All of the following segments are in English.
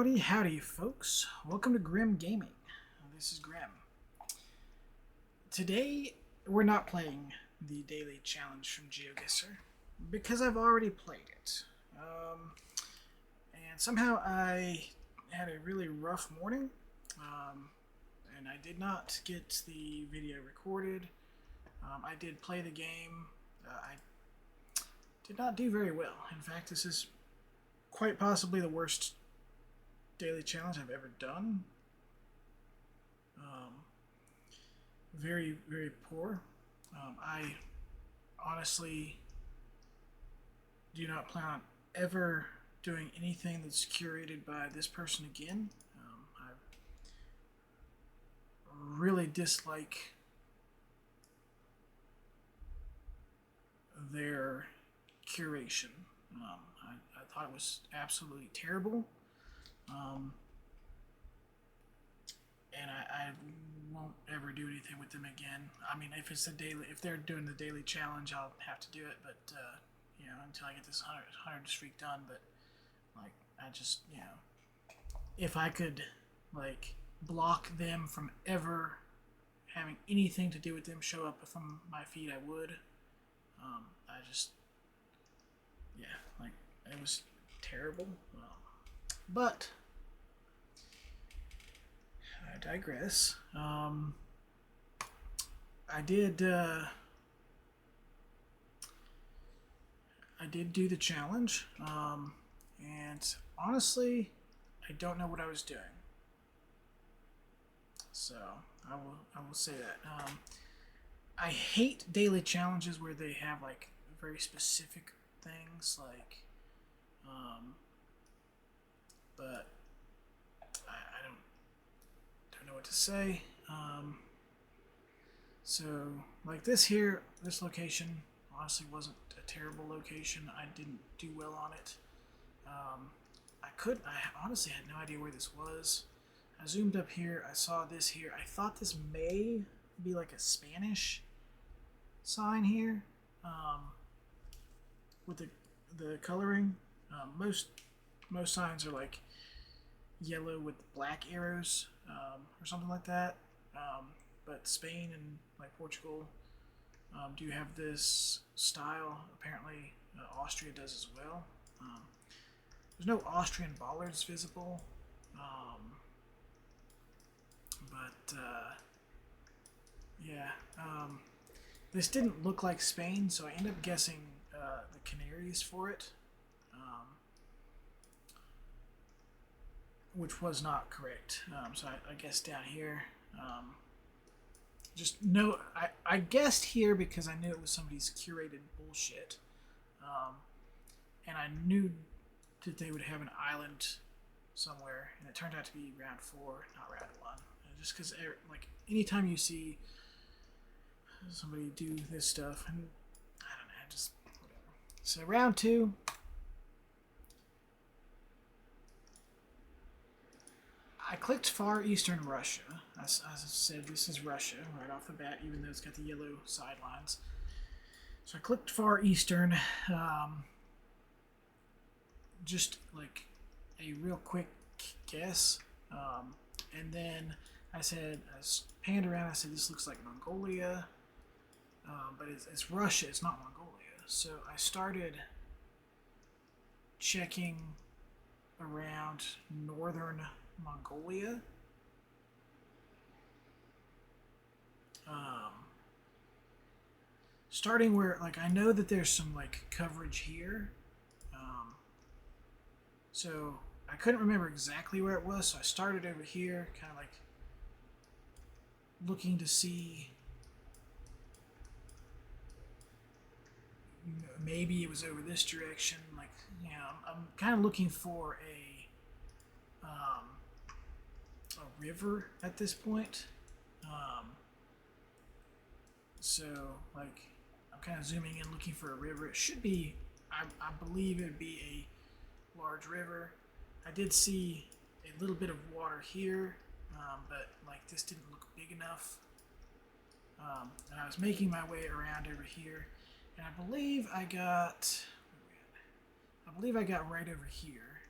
Howdy, howdy, folks. Welcome to Grim Gaming. This is Grim. Today, we're not playing the daily challenge from GeoGuessr because I've already played it. And somehow I had a really rough morning, and I did not get the video recorded. I did play the game. I did not do very well. In fact, this is quite possibly the worst daily challenge I've ever done. Very, very poor. I honestly do not plan on ever doing anything that's curated by this person again. I really dislike their curation. I thought it was absolutely terrible. And I won't ever do anything with them again. I mean, if they're doing the daily challenge, I'll have to do it. But until I get this 100 streak done. But I just if I could block them from ever having anything to do with them show up from my feed, I would. It was terrible. But I digress. I did do the challenge, and honestly, I don't know what I was doing. So I will say that. I hate daily challenges where they have very specific things but I don't know what to say. So this location honestly wasn't a terrible location. I didn't do well on it. I honestly had no idea where this was. I zoomed up here. I saw this here. I thought this may be like a Spanish sign here, with the coloring. Most signs are yellow with black arrows, or something like that. But Spain and Portugal do have this style. Apparently, Austria does as well. There's no Austrian bollards visible, but this didn't look like Spain, so I ended up guessing the Canaries for it, which was not correct. So I guessed down here. I guessed here because I knew it was somebody's curated bullshit, and I knew that they would have an island somewhere, and it turned out to be round 4, not round 1. Just because, anytime you see somebody do this stuff, and I don't know, just whatever. So round 2. I clicked Far Eastern Russia. As I said, this is Russia right off the bat, even though it's got the yellow sidelines. So I clicked Far Eastern, just a real quick guess. And then I panned around, I said, this looks like Mongolia, but it's Russia, it's not Mongolia. So I started checking around northern Mongolia. Starting where I know that there's some coverage here, so I couldn't remember exactly where it was, so I started over here, kind of looking to see maybe it was over this direction. I'm kind of looking for a river at this point. So I'm kind of zooming in looking for a river. It should be, I believe it would be a large river. I did see a little bit of water here, but this didn't look big enough. And I was making my way around over here, and I believe I got right over here.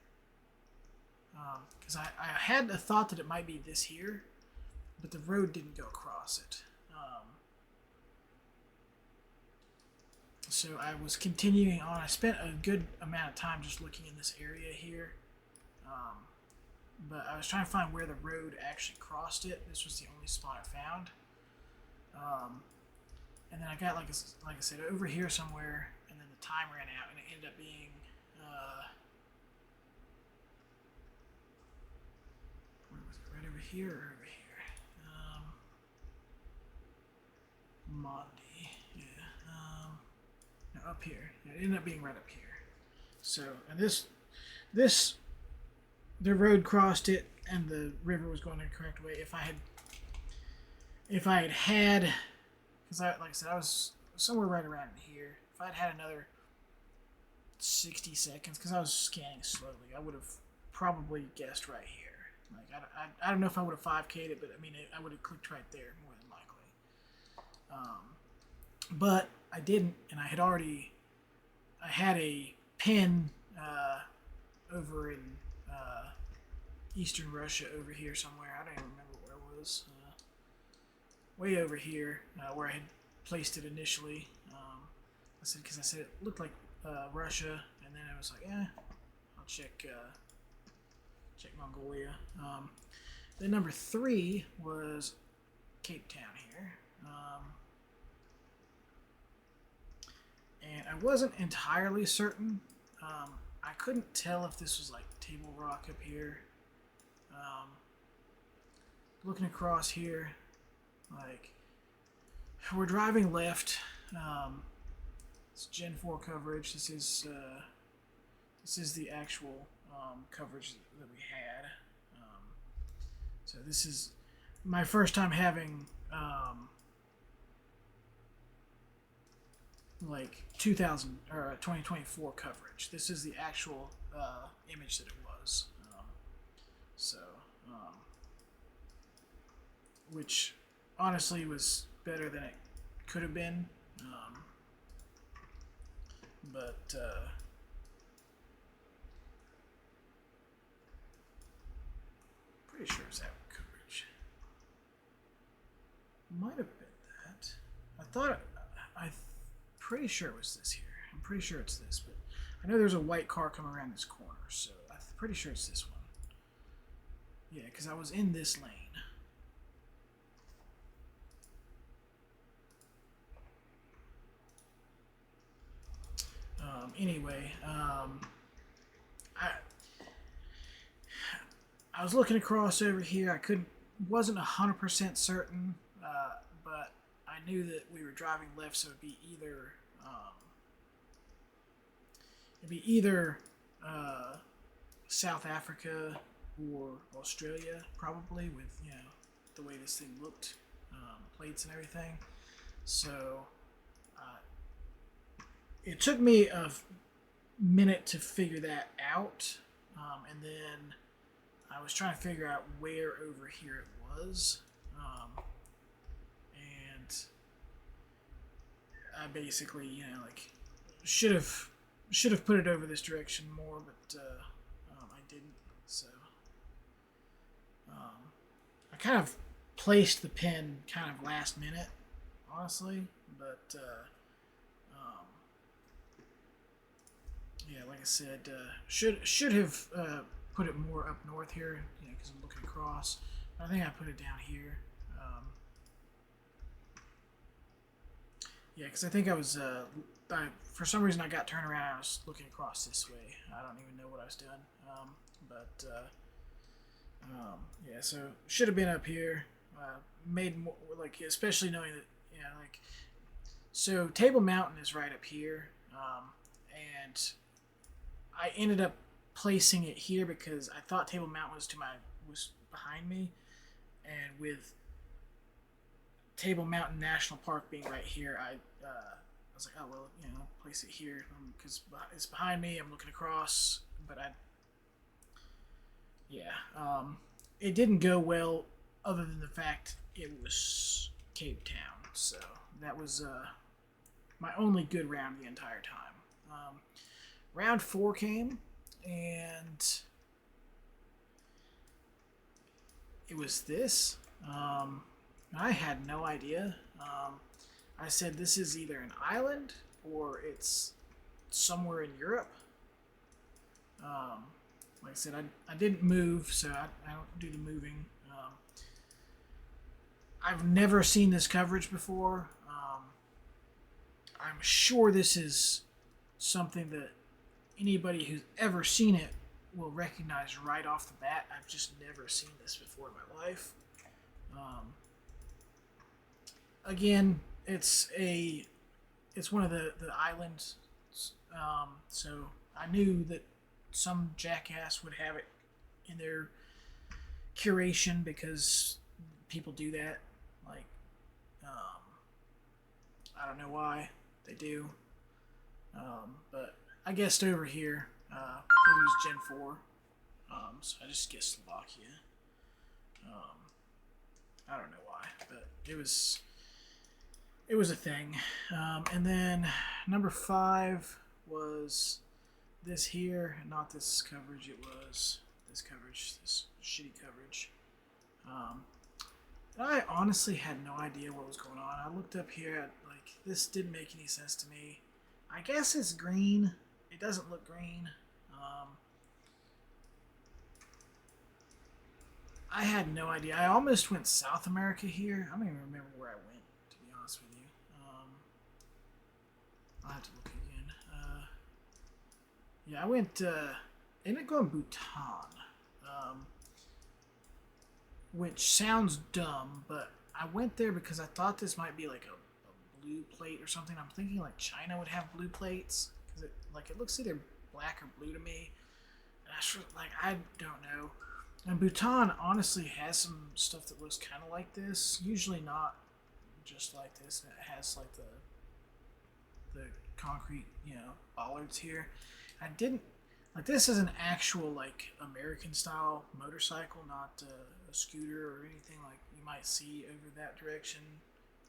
because I had the thought that it might be this here, but the road didn't go across it. So I was continuing on. I spent a good amount of time just looking in this area here. But I was trying to find where the road actually crossed it. This was the only spot I found. And then I got, like I said, over here somewhere, and then the time ran out, and it ended up being, where was it, right over here or over here? Mondi, yeah. No, up here. It ended up being right up here. So, and the road crossed it, and the river was going the correct way. If I had, because like I said, I was somewhere right around here. If I'd had another 60 seconds, because I was scanning slowly, I would have probably guessed right here. Like I don't know if I would have 5K'd it, but I mean I would have clicked right there more than likely. But I didn't, and I had a pin over in Eastern Russia over here somewhere. I don't even remember where it was. Way over here, where I had placed it initially. I said it looked like Russia, and then I was like, I'll check Mongolia. Then number 3 was Cape Town here. And I wasn't entirely certain. I couldn't tell if this was like Table Rock up here. Looking across here, like we're driving left. It's Gen 4 coverage. This is the actual coverage that we had. So this is my first time having like 2024 coverage. This is the actual image that it was. Which honestly was better than it could have been. Pretty sure it's that coverage. Might have been that. I'm pretty sure it was this here. I'm pretty sure it's this, but I know there's a white car coming around this corner, so I'm pretty sure it's this one. Yeah, because I was in this lane. Anyway, I was looking across over here. I wasn't 100% certain, but I knew that we were driving left, so it'd be either South Africa or Australia, probably, with the way this thing looked, plates and everything. So it took me a minute to figure that out, and then I was trying to figure out where over here it was, and I basically, should have put it over this direction more, but I didn't. So I kind of placed the pin kind of last minute, honestly, but. Yeah, like I said, should have put it more up north here, because I'm looking across. I think I put it down here. Yeah, because I think I was, for some reason I got turned around. I was looking across this way. I don't even know what I was doing. Yeah, so should have been up here. Made more, especially knowing that, so Table Mountain is right up here, and I ended up placing it here because I thought Table Mountain was behind me, and with Table Mountain National Park being right here, I was like, oh well, place it here because it's behind me. I'm looking across, but it didn't go well, other than the fact it was Cape Town. So that was my only good round the entire time. Round 4 came, and it was this. I had no idea. I said this is either an island or it's somewhere in Europe. Like I said, I didn't move, so I don't do the moving. I've never seen this coverage before. I'm sure this is something that anybody who's ever seen it will recognize right off the bat. I've just never seen this before in my life. Again, it's one of the islands, so I knew that some jackass would have it in their curation because people do that. Like, I don't know why they do, but I guessed over here. It was Gen 4, so I just guessed Slovakia. I don't know why, but it was a thing. And then number 5 was this here, not this coverage. It was this coverage, this shitty coverage. I honestly had no idea what was going on. I looked up here, this didn't make any sense to me. I guess it's green. It doesn't look green. I had no idea. I almost went South America here. I don't even remember where I went, to be honest with you. I'll have to look again. Yeah, I went, ended up going Bhutan, which sounds dumb, but I went there because I thought this might be like a blue plate or something. I'm thinking like China would have blue plates, because it looks either black or blue to me. And I don't know. And Bhutan honestly has some stuff that looks kind of like this. Usually not just like this. It has like the concrete, bollards here. I didn't like this is an actual like American style motorcycle, not a scooter or anything like you might see over that direction.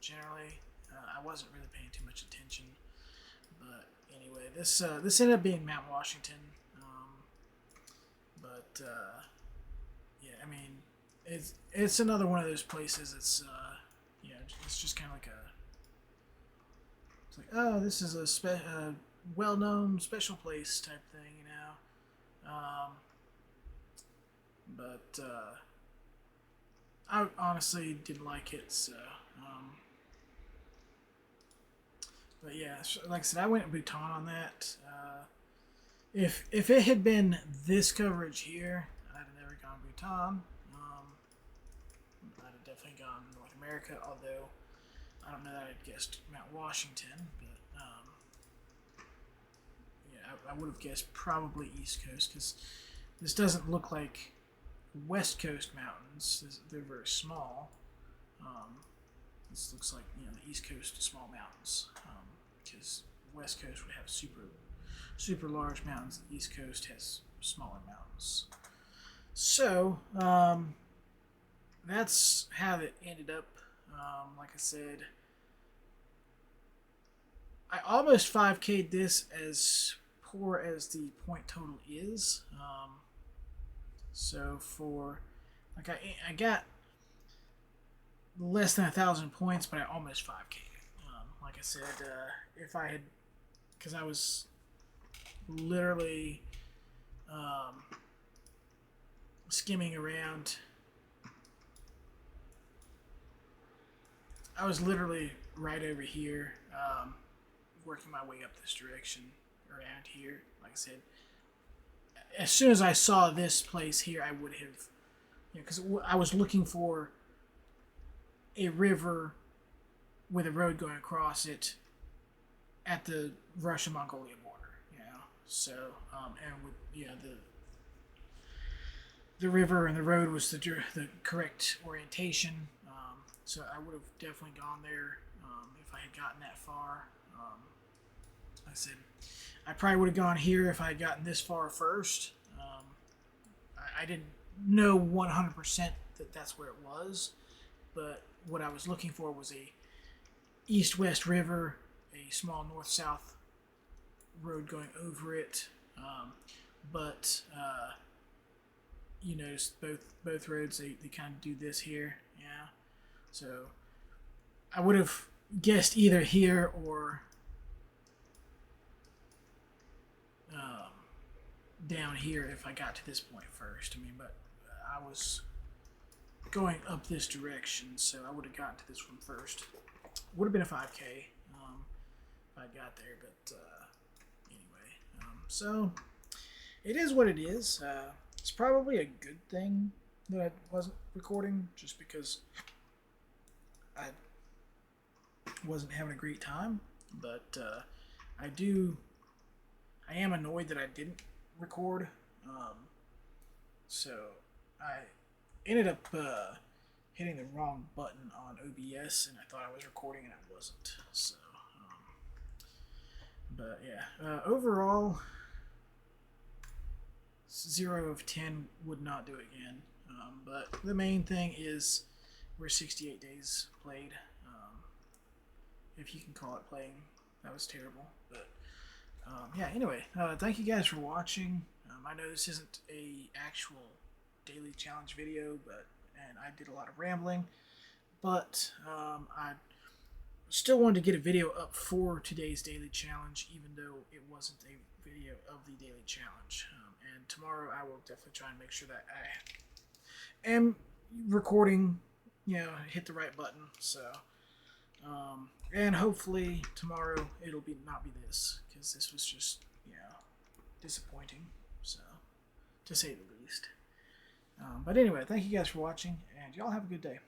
Generally, I wasn't really paying too much attention. But anyway, this ended up being Mount Washington. Yeah, I mean, it's another one of those places. It's it's just kind of like it's like, oh, this is a well-known special place type thing, But I honestly didn't like it, so. But yeah, like I said, I went to Bhutan on that. If it had been this coverage here, I'd have never gone Bhutan. I'd have definitely gone North America, although I don't know that I'd guessed Mount Washington, but yeah, I would have guessed probably East Coast, because this doesn't look like West Coast mountains. They're very small. This looks like the East Coast small mountains, because West Coast would have super large mountains. The East Coast has smaller mountains. So that's how it ended up. Like I said, I almost 5K'd this as poor as the point total is. So for I got less than 1,000 points, but I almost 5K. Like I said, if I had, because I was literally skimming around. I was literally right over here, working my way up this direction around here. Like I said, as soon as I saw this place here, I would have, because I was looking for a river with a road going across it at the Russia-Mongolia border. So and with the river and the road was the correct orientation. So I would have definitely gone there if I had gotten that far. Like I said, I probably would have gone here if I had gotten this far first. I didn't know 100% that that's where it was, but what I was looking for was a east-west river, a small north-south road going over it, but you notice both roads they kind of do this here. Yeah. So I would have guessed either here or um, down here if I got to this point first. I mean, but I was going up this direction, so I would have gotten to this one first. Would have been a 5K if I got there, but anyway. So it is what it is. It's probably a good thing that I wasn't recording, just because I wasn't having a great time. But I am annoyed that I didn't record. So I ended up hitting the wrong button on OBS, and I thought I was recording, and I wasn't. So, but yeah, overall, 0 of 10 would not do it again. But the main thing is we're 68 days played. If you can call it playing, that was terrible. But yeah, anyway, thank you guys for watching. I know this isn't a actual daily challenge video, and I did a lot of rambling, but I still wanted to get a video up for today's daily challenge, even though it wasn't a video of the daily challenge. And tomorrow I will definitely try and make sure that I am recording, hit the right button. So, and hopefully tomorrow it'll not be this, because this was just, disappointing. So, to say the least. But anyway, thank you guys for watching, and y'all have a good day.